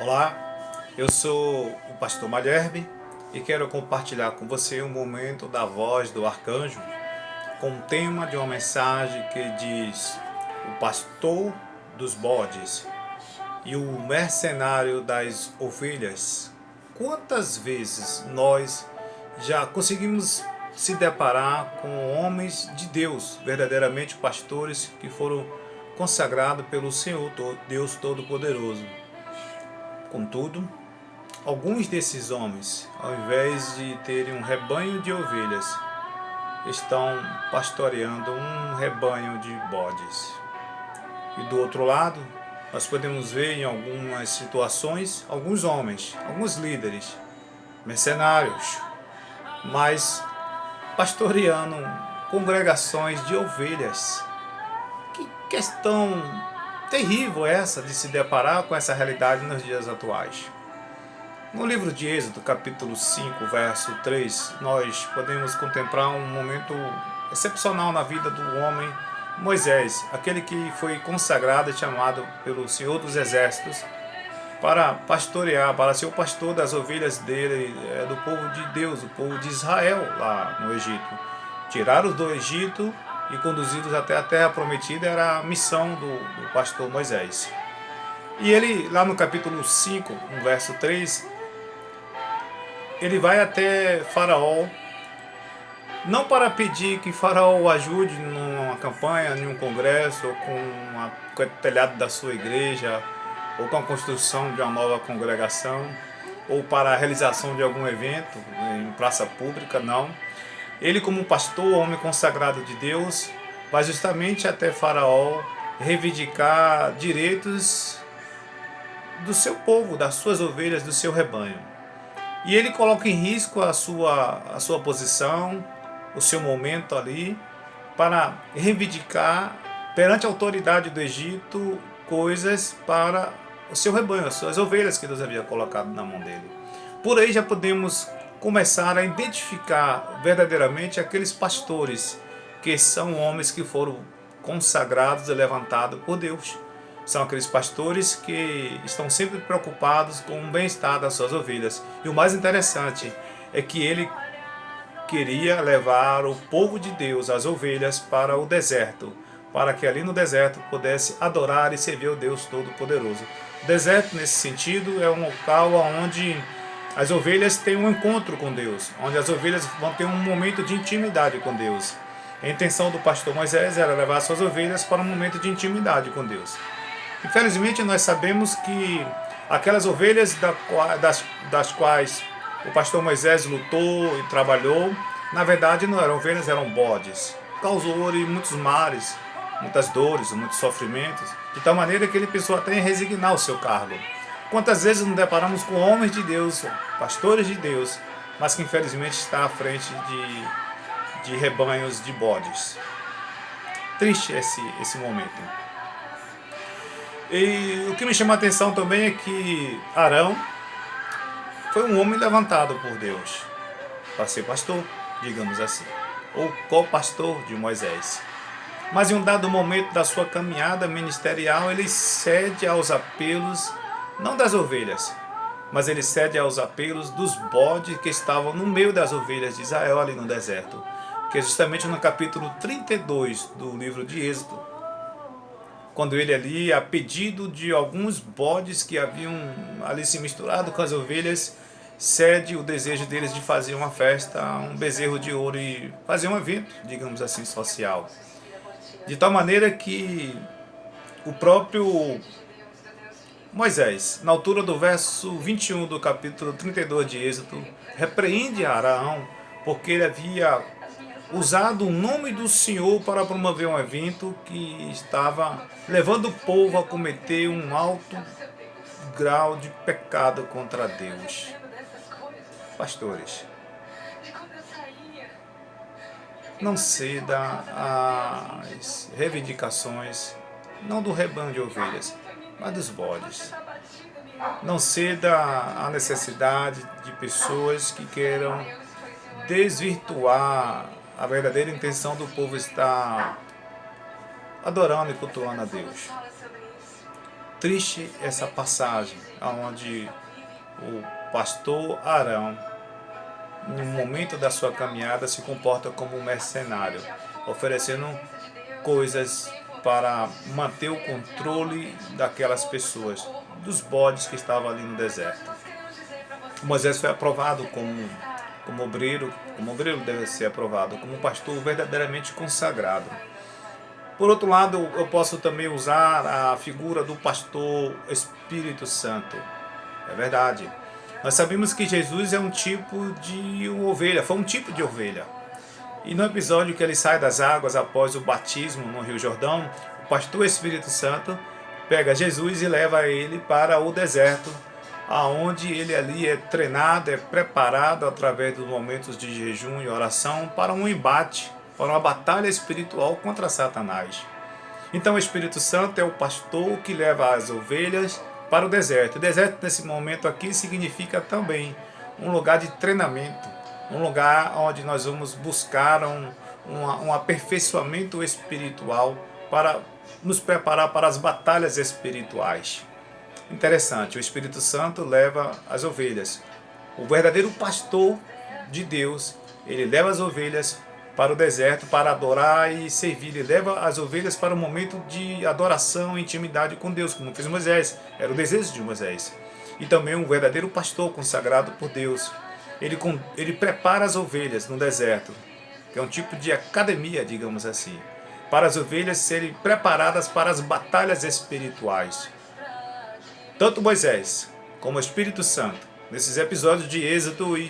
Olá, eu sou o pastor Malherbe e quero compartilhar com você um momento da voz do arcanjo com o tema de uma mensagem que diz: o pastor dos bodes e o mercenário das ovelhas. Quantas vezes nós já conseguimos se deparar com homens de Deus, verdadeiramente pastores que foram consagrados pelo Senhor Deus Todo-Poderoso? Contudo, alguns desses homens, ao invés de terem um rebanho de ovelhas, estão pastoreando um rebanho de bodes. E do outro lado, nós podemos ver em algumas situações alguns homens, alguns líderes, mercenários, mas pastoreando congregações de ovelhas. Que questão terrível essa de se deparar com essa realidade nos dias atuais. No livro de Êxodo, capítulo 5, verso 3, nós podemos contemplar um momento excepcional na vida do homem Moisés, aquele que foi consagrado e chamado pelo Senhor dos Exércitos para pastorear, para ser o pastor das ovelhas dele, do povo de Deus, o povo de Israel lá no Egito. Tirados do Egito e conduzidos até a terra prometida era a missão do pastor Moisés. E ele, lá no capítulo 5, no verso 3, ele vai até Faraó, não para pedir que Faraó o ajude numa campanha, em um congresso, ou com o telhado da sua igreja, ou com a construção de uma nova congregação, ou para a realização de algum evento em praça pública, não. Ele, como pastor, homem consagrado de Deus, vai justamente até Faraó reivindicar direitos do seu povo, das suas ovelhas, do seu rebanho. E ele coloca em risco a sua posição, o seu momento ali, para reivindicar perante a autoridade do Egito coisas para o seu rebanho, as suas ovelhas que Deus havia colocado na mão dele. Por aí já podemos começar a identificar verdadeiramente aqueles pastores que são homens que foram consagrados e levantados por Deus. São aqueles pastores que estão sempre preocupados com o bem-estar das suas ovelhas. E o mais interessante é que ele queria levar o povo de Deus, as ovelhas, para o deserto, para que ali no deserto pudesse adorar e servir o Deus Todo-Poderoso. O deserto, nesse sentido, é um local onde as ovelhas têm um encontro com Deus, onde as ovelhas vão ter um momento de intimidade com Deus. A intenção do pastor Moisés era levar suas ovelhas para um momento de intimidade com Deus. Infelizmente, nós sabemos que aquelas ovelhas das quais o pastor Moisés lutou e trabalhou, na verdade não eram ovelhas, eram bodes. Causou-lhe muitos males, muitas dores, muitos sofrimentos, de tal maneira que ele pensou até em resignar o seu cargo. Quantas vezes nos deparamos com homens de Deus, pastores de Deus, mas que infelizmente está à frente de rebanhos de bodes. Triste esse momento. E o que me chama a atenção também é que Arão foi um homem levantado por Deus para ser pastor, digamos assim, ou co-pastor de Moisés. Mas em um dado momento da sua caminhada ministerial, ele cede aos apelos, não das ovelhas, mas ele cede aos apelos dos bodes que estavam no meio das ovelhas de Israel ali no deserto, que é justamente no capítulo 32 do livro de Êxodo, quando ele ali, a pedido de alguns bodes que haviam ali se misturado com as ovelhas, cede o desejo deles de fazer uma festa, um bezerro de ouro e fazer um evento, digamos assim, social. De tal maneira que o próprio Moisés, na altura do verso 21 do capítulo 32 de Êxodo, repreende Arão porque ele havia usado o nome do Senhor para promover um evento que estava levando o povo a cometer um alto grau de pecado contra Deus. Pastores, não ceda às reivindicações, não do rebanho de ovelhas, mas dos bodes. Não ceda à necessidade de pessoas que queiram desvirtuar a verdadeira intenção do povo estar adorando e cultuando a Deus. triste essa passagem, onde o pastor Arão, no momento da sua caminhada, se comporta como um mercenário, oferecendo coisas para manter o controle daquelas pessoas, dos bodes que estavam ali no deserto. Moisés foi aprovado como obreiro deve ser aprovado, como um pastor verdadeiramente consagrado. Por outro lado, eu posso também usar a figura do pastor Espírito Santo. É verdade. Nós sabemos que Jesus é um tipo de ovelha, foi um tipo de ovelha. E no episódio que ele sai das águas após o batismo no Rio Jordão, o pastor Espírito Santo pega Jesus e leva ele para o deserto, aonde ele ali é treinado, é preparado através dos momentos de jejum e oração para um embate, para uma batalha espiritual contra Satanás. Então o Espírito Santo é o pastor que leva as ovelhas para o deserto. O deserto nesse momento aqui significa também um lugar de treinamento, um lugar onde nós vamos buscar um aperfeiçoamento espiritual para nos preparar para as batalhas espirituais. Interessante, o Espírito Santo leva as ovelhas. O verdadeiro pastor de Deus, ele leva as ovelhas para o deserto para adorar e servir. Ele leva as ovelhas para um momento de adoração e intimidade com Deus, como fez Moisés. Era o desejo de Moisés. E também um verdadeiro pastor consagrado por Deus. Ele prepara as ovelhas no deserto, que é um tipo de academia, digamos assim, para as ovelhas serem preparadas para as batalhas espirituais. Tanto Moisés como o Espírito Santo, nesses episódios de Êxodo e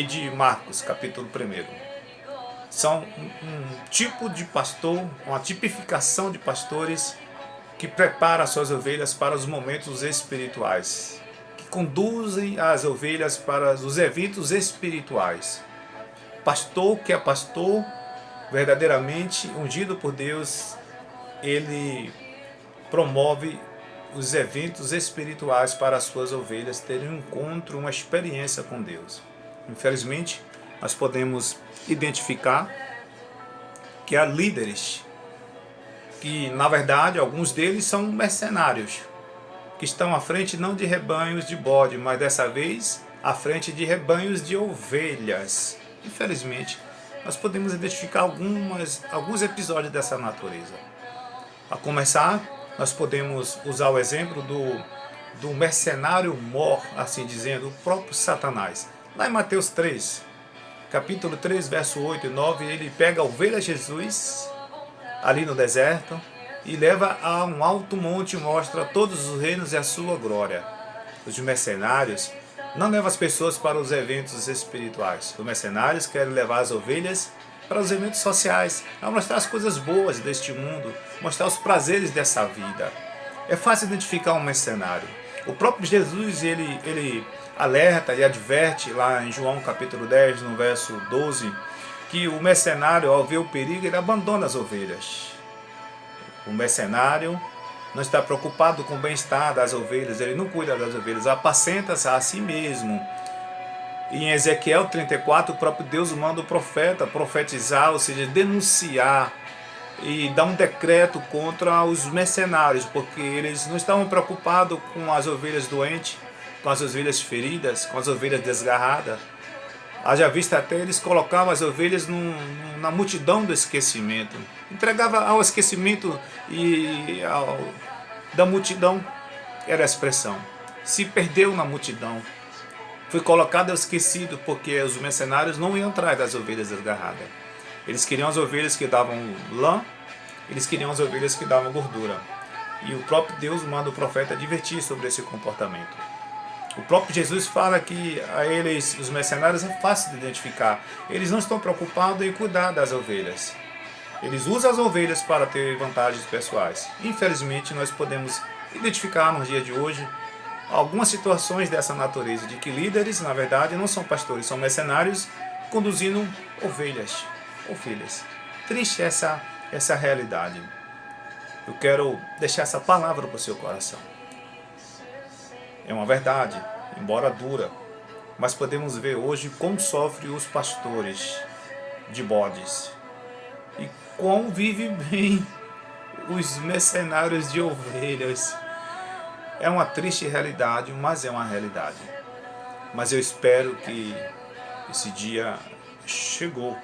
de Marcos, capítulo 1, são um tipo de pastor, uma tipificação de pastores que prepara as suas ovelhas para os momentos espirituais, que conduzem as ovelhas para os eventos espirituais. Pastor que é pastor, verdadeiramente ungido por Deus, ele promove os eventos espirituais para as suas ovelhas terem um encontro, uma experiência com Deus. Infelizmente, nós podemos identificar que há líderes que, na verdade, alguns deles são mercenários, que estão à frente não de rebanhos de bode, mas dessa vez à frente de rebanhos de ovelhas. Infelizmente, nós podemos identificar alguns episódios dessa natureza. A começar, nós podemos usar o exemplo do mercenário mor, assim dizendo, o próprio Satanás. Lá em Mateus 3, capítulo 3, verso 8 e 9, ele pega a ovelha Jesus, ali no deserto, e leva a um alto monte e mostra todos os reinos e a sua glória. Os mercenários não levam as pessoas para os eventos espirituais. Os mercenários querem levar as ovelhas para os eventos sociais, a mostrar as coisas boas deste mundo, mostrar os prazeres dessa vida. É fácil identificar um mercenário. O próprio Jesus, ele alerta e adverte lá em João capítulo 10, no verso 12, que o mercenário, ao ver o perigo, ele abandona as ovelhas. O mercenário não está preocupado com o bem-estar das ovelhas, ele não cuida das ovelhas, apacenta-se a si mesmo. E em Ezequiel 34, o próprio Deus manda o profeta profetizar, ou seja, denunciar e dar um decreto contra os mercenários, porque eles não estavam preocupados com as ovelhas doentes, com as ovelhas feridas, com as ovelhas desgarradas. Haja vista até eles colocavam as ovelhas na multidão do esquecimento. Entregava ao esquecimento da multidão, era a expressão. Se perdeu na multidão. Foi colocado esquecido porque os mercenários não iam atrás das ovelhas desgarradas. Eles queriam as ovelhas que davam lã, eles queriam as ovelhas que davam gordura. E o próprio Deus manda o profeta advertir sobre esse comportamento. O próprio Jesus fala que a eles, os mercenários, é fácil de identificar. Eles não estão preocupados em cuidar das ovelhas. Eles usam as ovelhas para ter vantagens pessoais. Infelizmente, nós podemos identificar nos dias de hoje algumas situações dessa natureza, de que líderes, na verdade, não são pastores, são mercenários conduzindo ovelhas. Triste essa realidade. Eu quero deixar essa palavra para o seu coração. É uma verdade, embora dura, mas podemos ver hoje como sofrem os pastores de bodes e como vivem bem os mercenários de ovelhas. É uma triste realidade, mas é uma realidade. Mas eu espero que esse dia chegou.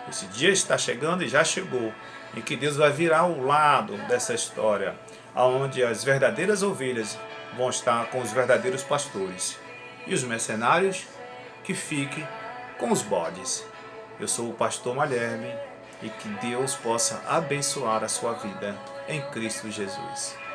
Esse dia está chegando e já chegou, em que Deus vai virar o lado dessa história, onde as verdadeiras ovelhas vão estar com os verdadeiros pastores e os mercenários que fiquem com os bodes. Eu sou o pastor Malherbe e que Deus possa abençoar a sua vida em Cristo Jesus.